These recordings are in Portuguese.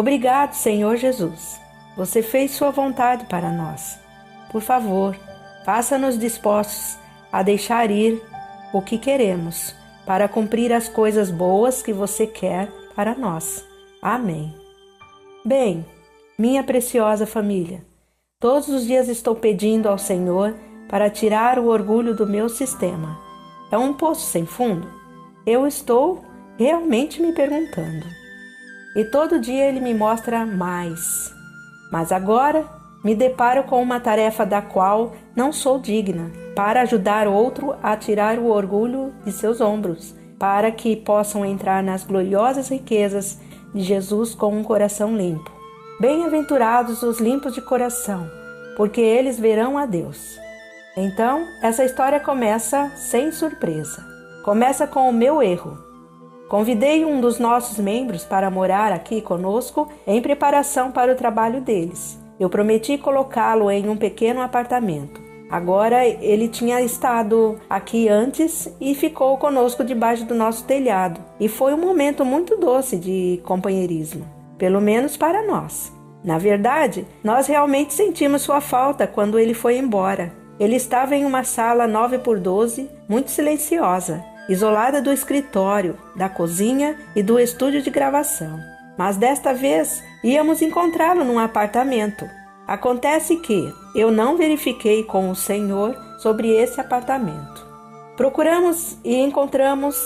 Obrigado, Senhor Jesus. Você fez sua vontade para nós. Por favor, faça-nos dispostos a deixar ir o que queremos, para cumprir as coisas boas que você quer para nós. Amém. Bem, minha preciosa família, todos os dias estou pedindo ao Senhor para tirar o orgulho do meu sistema. É um poço sem fundo? Eu estou realmente me perguntando. E todo dia Ele me mostra mais. Mas agora me deparo com uma tarefa da qual não sou digna, para ajudar outro a tirar o orgulho de seus ombros, para que possam entrar nas gloriosas riquezas de Jesus com um coração limpo. Bem-aventurados os limpos de coração, porque eles verão a Deus. Então, essa história começa sem surpresa. Começa com o meu erro. Convidei um dos nossos membros para morar aqui conosco em preparação para o trabalho deles. Eu prometi colocá-lo em um pequeno apartamento. Agora ele tinha estado aqui antes e ficou conosco debaixo do nosso telhado. E foi um momento muito doce de companheirismo, pelo menos para nós. Na verdade, nós realmente sentimos sua falta quando ele foi embora. Ele estava em uma sala 9x12, muito silenciosa, isolada do escritório, da cozinha e do estúdio de gravação. Mas desta vez íamos encontrá-lo num apartamento. Acontece que eu não verifiquei com o Senhor sobre esse apartamento. Procuramos e encontramos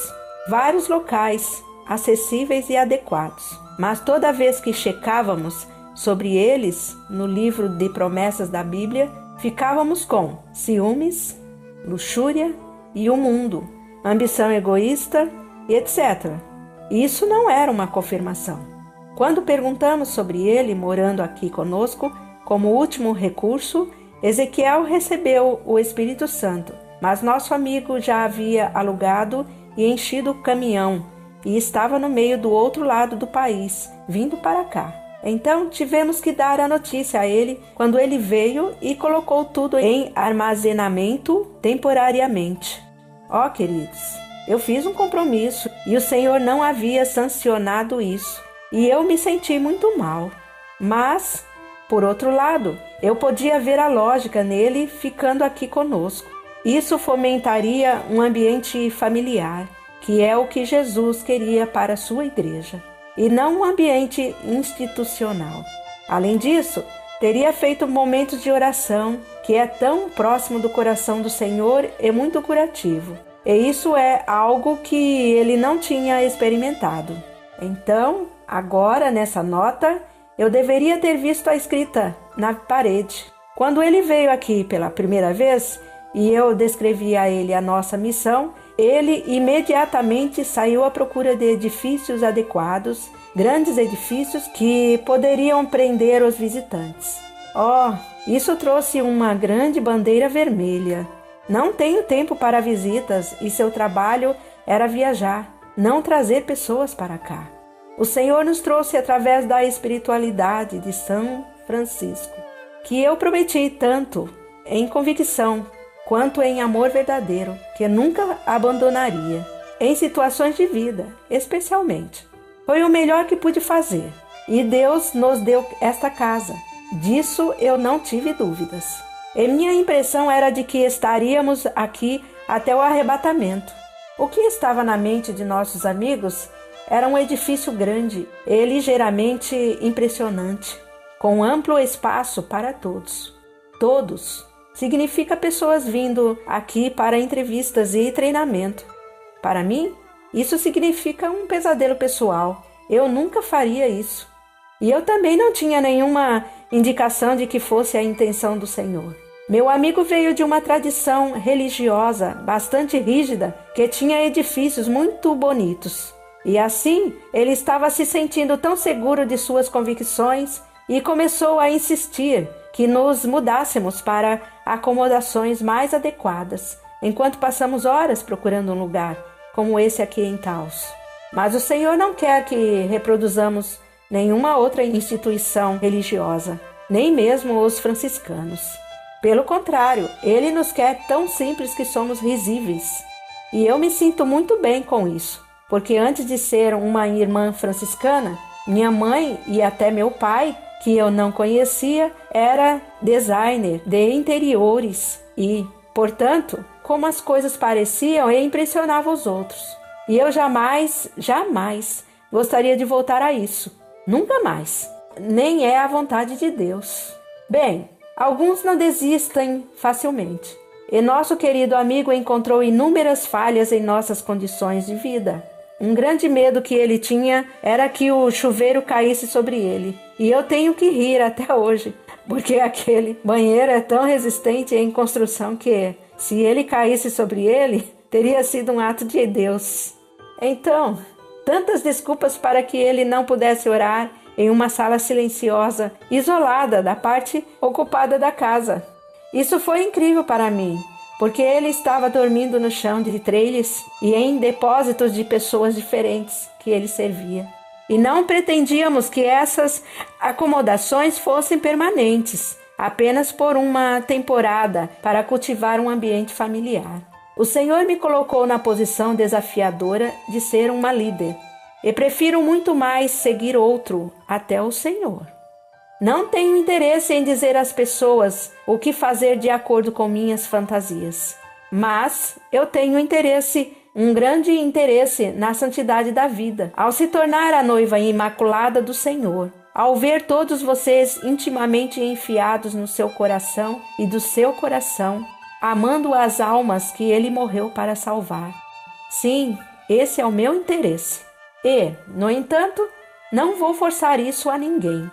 vários locais acessíveis e adequados, mas toda vez que checávamos sobre eles no livro de promessas da Bíblia, ficávamos com ciúmes, luxúria e o mundo, ambição egoísta, etc. Isso não era uma confirmação. Quando perguntamos sobre ele morando aqui conosco, como último recurso, Ezequiel recebeu o Espírito Santo, mas nosso amigo já havia alugado e enchido o caminhão e estava no meio do outro lado do país, vindo para cá. Então tivemos que dar a notícia a ele quando ele veio e colocou tudo em armazenamento temporariamente. Ó, queridos, eu fiz um compromisso e o Senhor não havia sancionado isso, e eu me senti muito mal. Mas, por outro lado, eu podia ver a lógica nele ficando aqui conosco. Isso fomentaria um ambiente familiar, que é o que Jesus queria para a sua igreja, e não um ambiente institucional. Além disso, teria feito momentos de oração, que é tão próximo do coração do Senhor e muito curativo. E isso é algo que ele não tinha experimentado. Então, agora nessa nota, eu deveria ter visto a escrita na parede. Quando ele veio aqui pela primeira vez e eu descrevi a ele a nossa missão, ele imediatamente saiu à procura de edifícios adequados, grandes edifícios que poderiam prender os visitantes. Isso trouxe uma grande bandeira vermelha. Não tenho tempo para visitas e seu trabalho era viajar, não trazer pessoas para cá. O Senhor nos trouxe através da espiritualidade de São Francisco, que eu prometi tanto em convicção quanto em amor verdadeiro, que nunca abandonaria, em situações de vida, especialmente. Foi o melhor que pude fazer, e Deus nos deu esta casa. Disso eu não tive dúvidas. E minha impressão era de que estaríamos aqui até o arrebatamento. O que estava na mente de nossos amigos era um edifício grande e ligeiramente impressionante, com amplo espaço para todos. Todos significa pessoas vindo aqui para entrevistas e treinamento. Para mim, isso significa um pesadelo pessoal. Eu nunca faria isso. E eu também não tinha nenhuma indicação de que fosse a intenção do Senhor. Meu amigo veio de uma tradição religiosa bastante rígida, que tinha edifícios muito bonitos. E assim, ele estava se sentindo tão seguro de suas convicções e começou a insistir que nos mudássemos para acomodações mais adequadas, enquanto passamos horas procurando um lugar, como esse aqui em Taos. Mas o Senhor não quer que reproduzamos nenhuma outra instituição religiosa, nem mesmo os franciscanos. Pelo contrário, Ele nos quer tão simples que somos risíveis. E eu me sinto muito bem com isso, porque antes de ser uma irmã franciscana, Minha mãe e até meu pai, que eu não conhecia, era designer de interiores e, portanto, como as coisas pareciam, eu impressionava os outros. E eu jamais gostaria de voltar a isso. Nunca mais. Nem é a vontade de Deus. Bem, alguns não desistem facilmente. E nosso querido amigo encontrou inúmeras falhas em nossas condições de vida. Um grande medo que ele tinha era que o chuveiro caísse sobre ele. E eu tenho que rir até hoje, porque aquele banheiro é tão resistente em construção que, se ele caísse sobre ele, teria sido um ato de Deus. Então, tantas desculpas para que ele não pudesse orar em uma sala silenciosa, isolada da parte ocupada da casa. Isso foi incrível para mim, porque ele estava dormindo no chão de trailes e em depósitos de pessoas diferentes que ele servia. E não pretendíamos que essas acomodações fossem permanentes, apenas por uma temporada para cultivar um ambiente familiar. O Senhor me colocou na posição desafiadora de ser uma líder. E prefiro muito mais seguir outro até o Senhor. Não tenho interesse em dizer às pessoas o que fazer de acordo com minhas fantasias. Mas eu tenho um grande interesse na santidade da vida. Ao se tornar a noiva imaculada do Senhor, ao ver todos vocês intimamente enfiados no seu coração e do seu coração, amando as almas que Ele morreu para salvar. Sim, esse é o meu interesse. E, no entanto, não vou forçar isso a ninguém.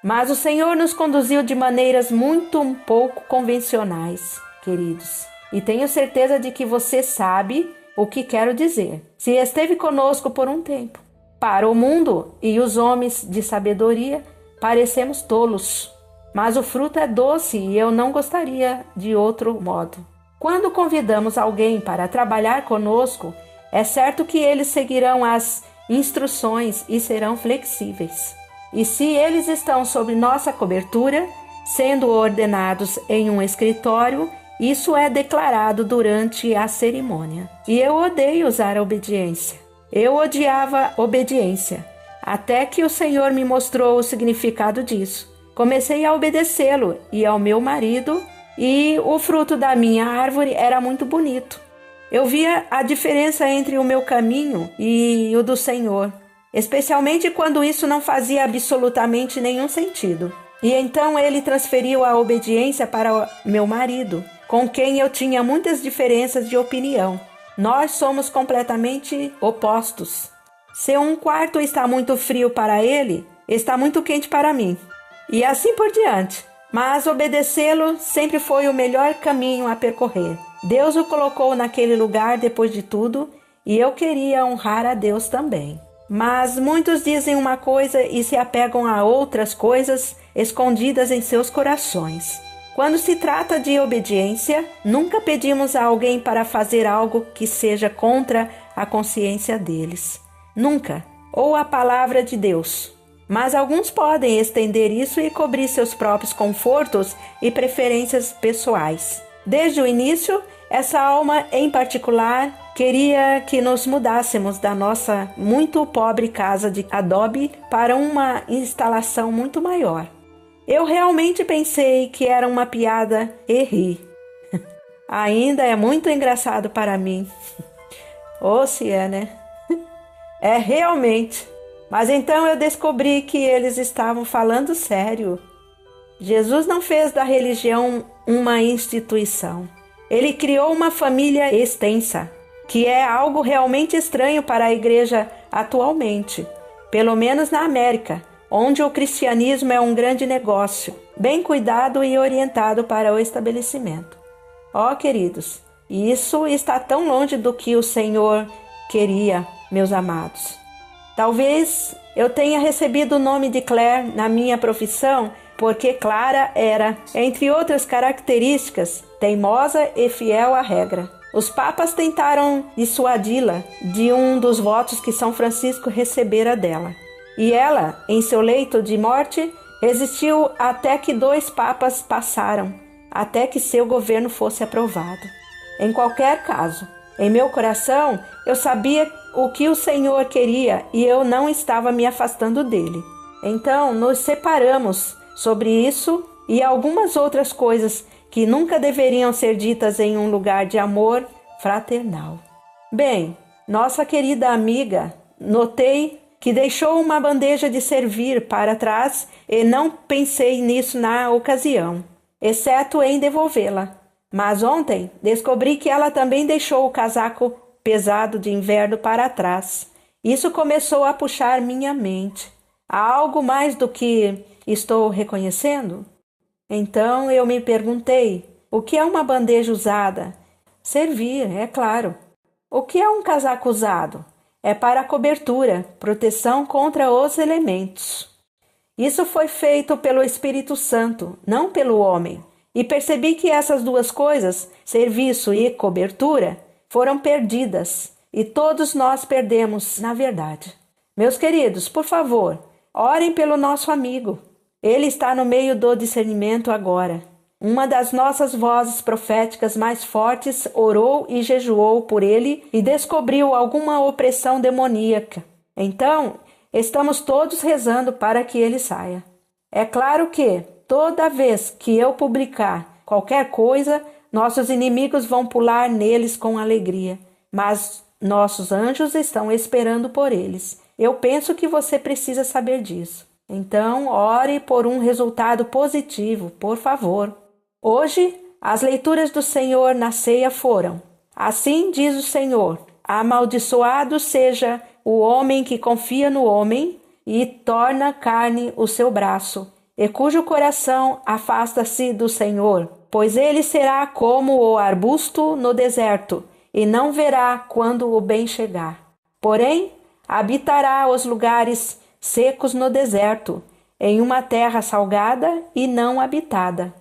Mas o Senhor nos conduziu de maneiras muito pouco convencionais, queridos. E tenho certeza de que você sabe o que quero dizer. Se esteve conosco por um tempo. Para o mundo e os homens de sabedoria, parecemos tolos. Mas o fruto é doce e eu não gostaria de outro modo. Quando convidamos alguém para trabalhar conosco, é certo que eles seguirão as instruções e serão flexíveis. E se eles estão sob nossa cobertura, sendo ordenados em um escritório, isso é declarado durante a cerimônia. E eu odeio usar a obediência. Eu odiava obediência, até que o Senhor me mostrou o significado disso. Comecei a obedecê-lo e ao meu marido, e o fruto da minha árvore era muito bonito. Eu via a diferença entre o meu caminho e o do Senhor, especialmente quando isso não fazia absolutamente nenhum sentido. E então ele transferiu a obediência para meu marido, com quem eu tinha muitas diferenças de opinião. Nós somos completamente opostos. Se um quarto está muito frio para ele, está muito quente para mim. E assim por diante. Mas obedecê-lo sempre foi o melhor caminho a percorrer. Deus o colocou naquele lugar depois de tudo, e eu queria honrar a Deus também. Mas muitos dizem uma coisa e se apegam a outras coisas escondidas em seus corações. Quando se trata de obediência, nunca pedimos a alguém para fazer algo que seja contra a consciência deles. Nunca. Ou a palavra de Deus. Mas alguns podem estender isso e cobrir seus próprios confortos e preferências pessoais. Desde o início, essa alma em particular queria que nos mudássemos da nossa muito pobre casa de adobe para uma instalação muito maior. Eu realmente pensei que era uma piada e ri. Ainda é muito engraçado para mim. Ou se é, né? É realmente. Mas então eu descobri que eles estavam falando sério. Jesus não fez da religião uma instituição. Ele criou uma família extensa, que é algo realmente estranho para a igreja atualmente, pelo menos na América, onde o cristianismo é um grande negócio, bem cuidado e orientado para o estabelecimento. Ó, queridos, isso está tão longe do que o Senhor queria, meus amados. Talvez eu tenha recebido o nome de Claire na minha profissão porque Clara era, entre outras características, teimosa e fiel à regra. Os papas tentaram dissuadi-la de um dos votos que São Francisco recebera dela. E ela, em seu leito de morte, resistiu até que 2 papas passaram, até que seu governo fosse aprovado. Em qualquer caso, em meu coração, eu sabia o que o Senhor queria e eu não estava me afastando dele. Então nos separamos sobre isso e algumas outras coisas que nunca deveriam ser ditas em um lugar de amor fraternal. Bem, nossa querida amiga, notei que deixou uma bandeja de servir para trás e não pensei nisso na ocasião, exceto em devolvê-la. Mas ontem descobri que ela também deixou o casaco pesado de inverno para trás. Isso começou a puxar minha mente. Há algo mais do que estou reconhecendo? Então eu me perguntei, o que é uma bandeja usada? Servir, é claro. O que é um casaco usado? É para cobertura, proteção contra os elementos. Isso foi feito pelo Espírito Santo, não pelo homem. E percebi que essas duas coisas, serviço e cobertura, foram perdidas. E todos nós perdemos, na verdade. Meus queridos, por favor, orem pelo nosso amigo. Ele está no meio do discernimento agora. Uma das nossas vozes proféticas mais fortes orou e jejuou por ele e descobriu alguma opressão demoníaca. Então, estamos todos rezando para que ele saia. É claro que, toda vez que eu publicar qualquer coisa, nossos inimigos vão pular neles com alegria, mas nossos anjos estão esperando por eles. Eu penso que você precisa saber disso. Então, ore por um resultado positivo, por favor. Hoje, as leituras do Senhor na ceia foram: assim diz o Senhor, amaldiçoado seja o homem que confia no homem e torna carne o seu braço, e cujo coração afasta-se do Senhor, pois ele será como o arbusto no deserto, e não verá quando o bem chegar. Porém, habitará os lugares secos no deserto, em uma terra salgada e não habitada.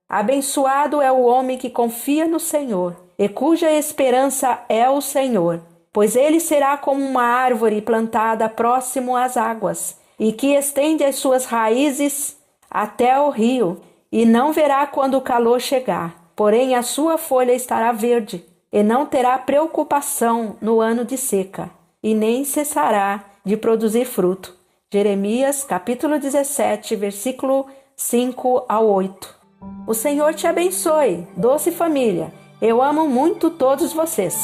Abençoado é o homem que confia no Senhor, e cuja esperança é o Senhor, pois ele será como uma árvore plantada próximo às águas, e que estende as suas raízes até o rio, e não verá quando o calor chegar. Porém a sua folha estará verde, e não terá preocupação no ano de seca, e nem cessará de produzir fruto. Jeremias, capítulo 17, versículo 5 ao 8. O Senhor te abençoe, doce família. Eu amo muito todos vocês.